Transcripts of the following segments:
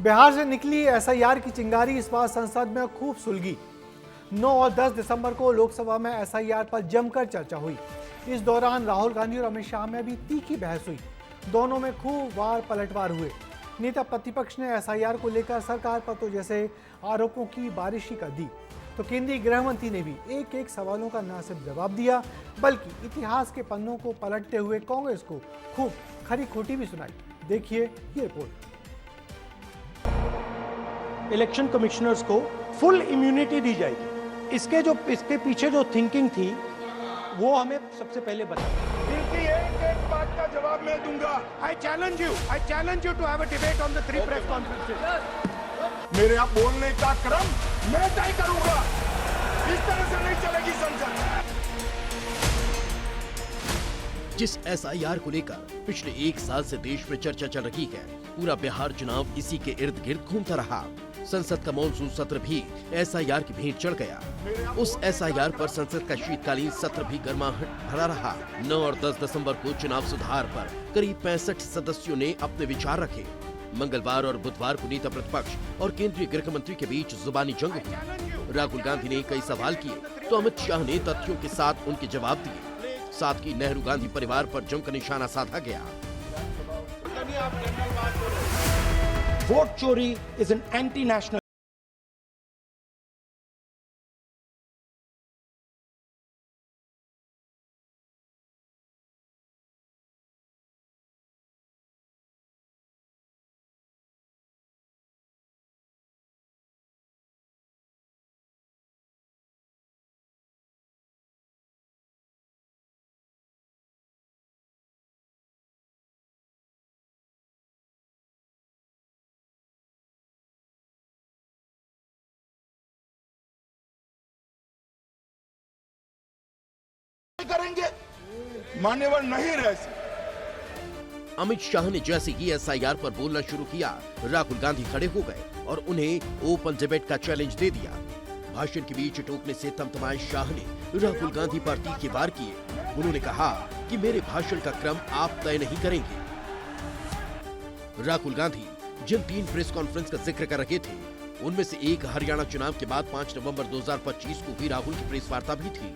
बिहार से निकली एसआईआर की चिंगारी इस बार संसद में खूब सुलगी। 9 और 10 दिसंबर को लोकसभा में एसआईआर पर जमकर चर्चा हुई। इस दौरान राहुल गांधी और अमित शाह में भी तीखी बहस हुई। दोनों में खूब वार पलटवार हुए। नेता प्रतिपक्ष ने एसआईआर को लेकर सरकार पर तो जैसे आरोपों की बारिश ही कर दी, तो केंद्रीय गृह मंत्री ने भी एक एक सवालों का न सिर्फ जवाब दिया बल्कि इतिहास के पन्नों को पलटते हुए कांग्रेस को खूब खरी खोटी भी सुनाई। देखिए ये रिपोर्ट। इलेक्शन कमिश्नर्स को फुल इम्यूनिटी दी जाएगी। इसके पीछे जो थिंकिंग थी वो हमें सबसे पहले बता। इनकी एक बात का जवाब मैं दूंगा। I challenge you to have a debate on the 3 press conferences. मेरे यहाँ बोलने का क्रम मैं तय करूंगा। इस तरह से नहीं चलेगी संसद। जिस एसआईआर को लेकर पिछले 1 साल से देश में चर्चा चल रही है, पूरा बिहार चुनाव इसी के इर्द गिर्द घूमता रहा। संसद का मॉनसून सत्र भी एसआईआर की भेंट चढ़ गया। उस एसआईआर पर संसद का शीतकालीन सत्र भी गर्माहट भरा रहा। 9 और 10 दिसंबर को चुनाव सुधार पर करीब 65 सदस्यों ने अपने विचार रखे। मंगलवार और बुधवार को नेता प्रतिपक्ष और केंद्रीय गृह मंत्री के बीच जुबानी जंग हुई। राहुल गांधी ने कई सवाल किए तो अमित शाह ने तथ्यों के साथ उनके जवाब दिए। साथ ही नेहरू गांधी परिवार पर जमकर निशाना साधा गया। वोट चोरी इज एन एंटी नेशनल। करेंगे, मान्यवर नहीं रह सकते। अमित शाह ने जैसे ही एसआईआर पर बोलना शुरू किया, राहुल गांधी खड़े हो गए और उन्हें ओपन डिबेट का चैलेंज दे दिया। भाषण के बीच टोकने से तमतमाए शाह ने राहुल गांधी पर तीखे वार किए। उन्होंने कहा कि मेरे भाषण का क्रम आप तय नहीं करेंगे। राहुल गांधी जिन 3 प्रेस कॉन्फ्रेंस का जिक्र कर रहे थे, उनमें से एक हरियाणा चुनाव के बाद 5 नवंबर 2025 को भी राहुल की प्रेस वार्ता भी थी,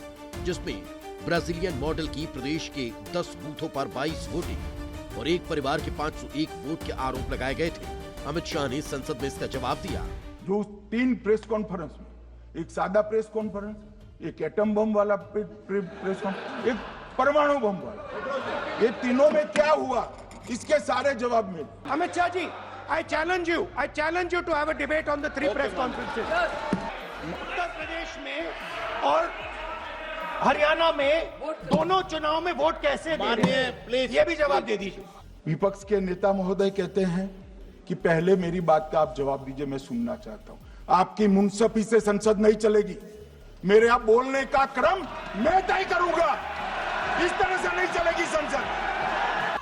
जिसमें ब्राजीलियन मॉडल की प्रदेश के 10 बूथों पर 22 वोटिंग और एक परिवार के 501 वोट के आरोप लगाए गए थे। अमित शाह ने संसद में इसका जवाब दिया। जो 3 प्रेस कॉन्फ्रेंस में, एक सादा प्रेस कॉन्फ्रेंस, एक एटम बम वाला प्रेस कॉन्फ्रेंस, एक परमाणु बम वाला, ये तीनों में क्या हुआ, इसके सारे जवाब मिले। Amit Shah ji, I challenge you to have a debate on the 3 press conferences. Uttar Pradesh में और हरियाणा में दोनों चुनाव में वोट कैसे दे रहे हैं, ये भी जवाब दे दीजिए। विपक्ष के नेता महोदय कहते हैं कि पहले मेरी बात का आप जवाब दीजिए, मैं सुनना चाहता हूं। आपकी मुंसफी से संसद नहीं चलेगी। मेरे आप बोलने का क्रम मैं तय करूंगा। इस तरह से नहीं चलेगी संसद।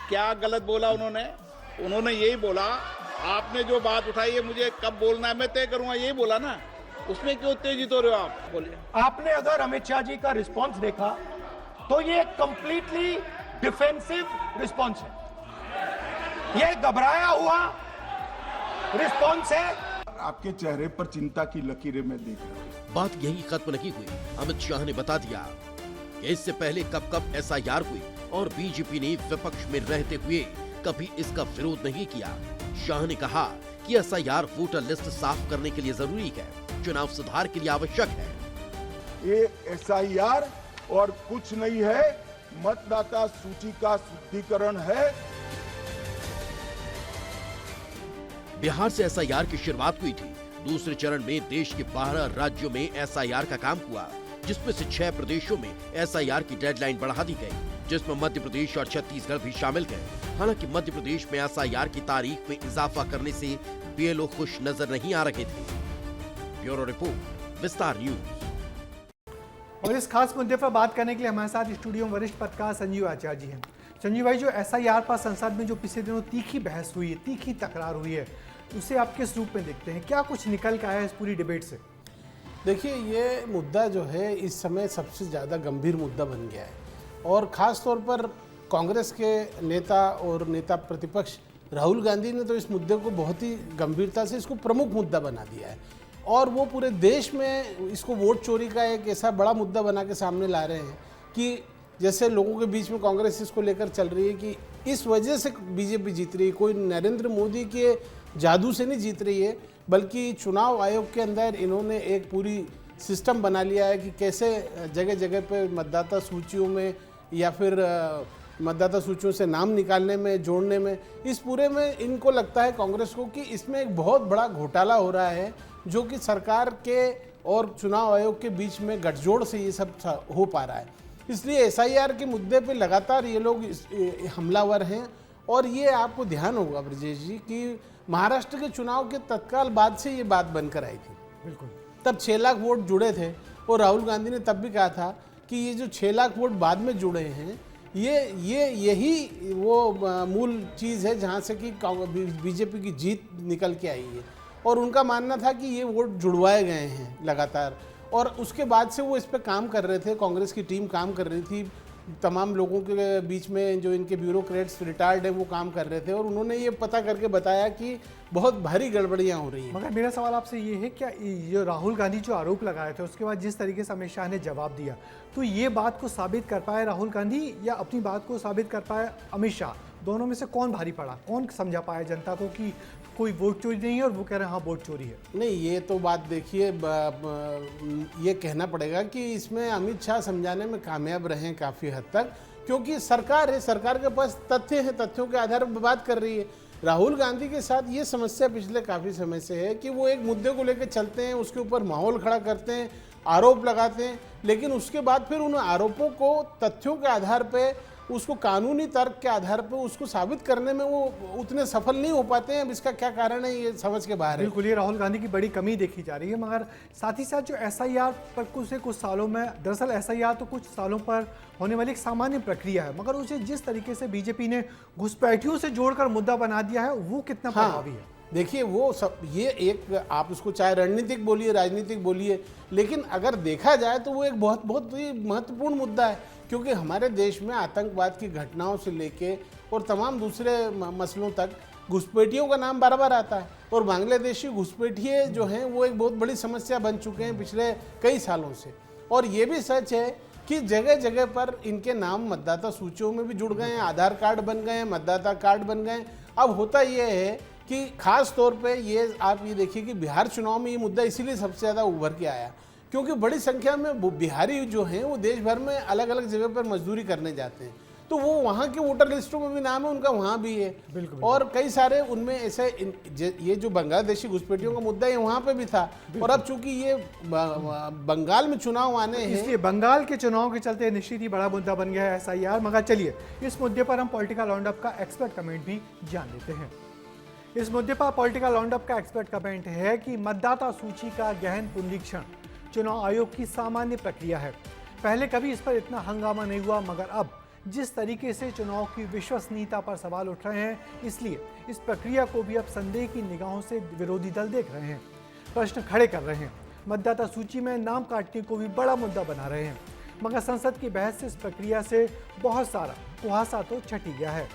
क्या गलत बोला उन्होंने? उन्होंने यही बोला, आपने जो बात उठाई है मुझे कब बोलना है मैं तय करूंगा, यही बोला ना। उसमें क्यों उत्तेजित हो रहे हो आप? बोलिए। आपने अगर अमित शाह जी का रिस्पांस देखा तो ये कंप्लीटली डिफेंसिव रिस्पांस है। ये घबराया हुआ रिस्पांस है। आपके चेहरे पर चिंता की लकीरें मैं देख रहा हूं। बात यही खत्म नहीं हुई। अमित शाह ने बता दिया कि इससे पहले कब कब एसआईआर हुई और बीजेपी ने विपक्ष में रहते हुए कभी इसका विरोध नहीं किया। शाह ने कहा कि एसआईआर वोटर लिस्ट साफ करने के लिए जरूरी है, चुनाव सुधार के लिए आवश्यक है। ये एसआईआर और कुछ नहीं है, मतदाता सूची का शुद्धिकरण है। बिहार से एसआईआर की शुरुआत हुई थी। दूसरे चरण में देश के 12 राज्यों में एसआईआर का काम हुआ, जिसमें से 6 प्रदेशों में एसआईआर की डेडलाइन बढ़ा दी गई, जिसमें मध्य प्रदेश और छत्तीसगढ़ भी शामिल गए। हालांकि मध्य प्रदेश में एसआईआर की तारीख में इजाफा करने से बीएलओ खुश नजर नहीं आ रहे थे। ब्यूरो रिपोर्ट, विस्तार न्यूज। और इस खास मुद्दे पर बात करने के लिए हमारे साथ स्टूडियो में वरिष्ठ पत्रकार संजीव आचार्य जी हैं। संजीव भाई, जो एसआईआर पर संसद में जो पिछले दिनों तीखी बहस हुई है, तीखी तकरार हुई है, उसे आप किस रूप में देखते हैं? क्या कुछ निकल के आया है इस पूरी डिबेट से? देखिए, ये मुद्दा जो है इस समय सबसे ज़्यादा गंभीर मुद्दा बन गया है और ख़ास तौर पर कांग्रेस के नेता और नेता प्रतिपक्ष राहुल गांधी ने तो इस मुद्दे को बहुत ही गंभीरता से इसको प्रमुख मुद्दा बना दिया है और वो पूरे देश में इसको वोट चोरी का एक ऐसा बड़ा मुद्दा बना के सामने ला रहे हैं कि जैसे लोगों के बीच में कांग्रेस इसको लेकर चल रही है कि इस वजह से बीजेपी जीत रही है, कोई नरेंद्र मोदी के जादू से नहीं जीत रही है, बल्कि चुनाव आयोग के अंदर इन्होंने एक पूरी सिस्टम बना लिया है कि कैसे जगह जगह पे मतदाता सूचियों में या फिर मतदाता सूचियों से नाम निकालने में, जोड़ने में, इस पूरे में इनको लगता है कांग्रेस को कि इसमें एक बहुत बड़ा घोटाला हो रहा है जो कि सरकार के और चुनाव आयोग के बीच में गठजोड़ से ये सब हो पा रहा है। इसलिए एसआईआर के मुद्दे पे लगातार ये लोग हमलावर हैं और ये आपको ध्यान होगा ब्रजेश जी कि महाराष्ट्र के चुनाव के तत्काल बाद से ये बात बनकर आई थी। बिल्कुल, तब 6 लाख वोट जुड़े थे और राहुल गांधी ने तब भी कहा था कि ये जो 6 लाख वोट बाद में जुड़े हैं यही वो मूल चीज़ है जहाँ से कि बीजेपी की जीत निकल के आई है और उनका मानना था कि ये वोट जुड़वाए गए हैं लगातार और उसके बाद से वो इस पर काम कर रहे थे, कांग्रेस की टीम काम कर रही थी, तमाम लोगों के बीच में जो इनके ब्यूरोक्रेट्स रिटायर्ड हैं वो काम कर रहे थे और उन्होंने ये पता करके बताया कि बहुत भारी गड़बड़ियाँ हो रही हैं। मगर मेरा सवाल आपसे ये है, क्या ये राहुल गांधी जो आरोप लगाए थे उसके बाद जिस तरीके से अमित शाह ने जवाब दिया, तो ये बात को साबित कर पाए राहुल गांधी या अपनी बात को साबित कर पाए अमित शाह? दोनों में से कौन भारी पड़ा, कौन समझा पाया जनता को कि कोई वोट चोरी नहीं है और वो कह रहे हैं हाँ वोट चोरी है? नहीं, ये तो बात देखिए, ये कहना पड़ेगा कि इसमें अमित शाह समझाने में कामयाब रहे हैं काफ़ी हद तक, क्योंकि सरकार है, सरकार के पास तथ्य हैं, तथ्यों के आधार पर बात कर रही है। राहुल गांधी के साथ ये समस्या पिछले काफ़ी समय से है कि वो एक मुद्दे को लेकर चलते हैं, उसके ऊपर माहौल खड़ा करते हैं, आरोप लगाते हैं, लेकिन उसके बाद फिर उन आरोपों को तथ्यों के आधार पे, उसको कानूनी तर्क के आधार पे उसको साबित करने में वो उतने सफल नहीं हो पाते हैं। अब इसका क्या कारण है ये समझ के बाहर है। बिल्कुल, ये राहुल गांधी की बड़ी कमी देखी जा रही है। मगर साथ ही साथ जो एसआईआर पर कुछ सालों में, दरअसल एसआईआर तो कुछ सालों पर होने वाली एक सामान्य प्रक्रिया है, मगर उसे जिस तरीके से बीजेपी ने घुसपैठियों से जोड़कर मुद्दा बना दिया है वो कितना प्रभावी है? देखिए, वो सब ये एक, आप उसको चाहे रणनीतिक बोलिए, राजनीतिक बोलिए, लेकिन अगर देखा जाए तो वो एक बहुत बहुत ही महत्वपूर्ण मुद्दा है, क्योंकि हमारे देश में आतंकवाद की घटनाओं से लेके और तमाम दूसरे मसलों तक घुसपैठियों का नाम बार बार आता है और बांग्लादेशी घुसपैठिए जो हैं वो एक बहुत बड़ी समस्या बन चुके हैं पिछले कई सालों से। और ये भी सच है कि जगह जगह पर इनके नाम मतदाता सूचियों में भी जुड़ गए हैं, आधार कार्ड बन गए हैं, मतदाता कार्ड बन गए हैं। अब होता ये है कि खास तौर पे ये आप ये देखिए कि बिहार चुनाव में ये मुद्दा इसीलिए सबसे ज़्यादा उभर के आया, क्योंकि बड़ी संख्या में बिहारी जो हैं वो देश भर में अलग अलग जगह पर मजदूरी करने जाते हैं, तो वो वहाँ के वोटर लिस्टों में भी नाम है उनका, वहाँ भी है। बिल्कुल। और कई सारे उनमें ऐसे ये जो बांग्लादेशी घुसपैठियों का मुद्दा है वहाँ पे भी था, और अब चूंकि ये बंगाल में चुनाव आने हैं, इसलिए बंगाल के चुनाव के चलते निश्चित ही बड़ा मुद्दा बन गया है एसआईआर। मगर चलिए इस मुद्दे पर हम पॉलिटिकल राउंडअप का एक्सपर्ट कमेंट भी जान लेते हैं। इस मुद्दे पर पॉलिटिकल राउंडअप का एक्सपर्ट कमेंट है कि मतदाता सूची का गहन पुनरीक्षण चुनाव आयोग की सामान्य प्रक्रिया है। पहले कभी इस पर इतना हंगामा नहीं हुआ, मगर अब जिस तरीके से चुनाव की विश्वसनीयता पर सवाल उठ रहे हैं, इसलिए इस प्रक्रिया को भी अब संदेह की निगाहों से विरोधी दल देख रहे हैं, प्रश्न खड़े कर रहे हैं, मतदाता सूची में नाम काटने को भी बड़ा मुद्दा बना रहे हैं। मगर संसद की बहस से इस प्रक्रिया से बहुत सारा कुहासा तो छट ही गया है।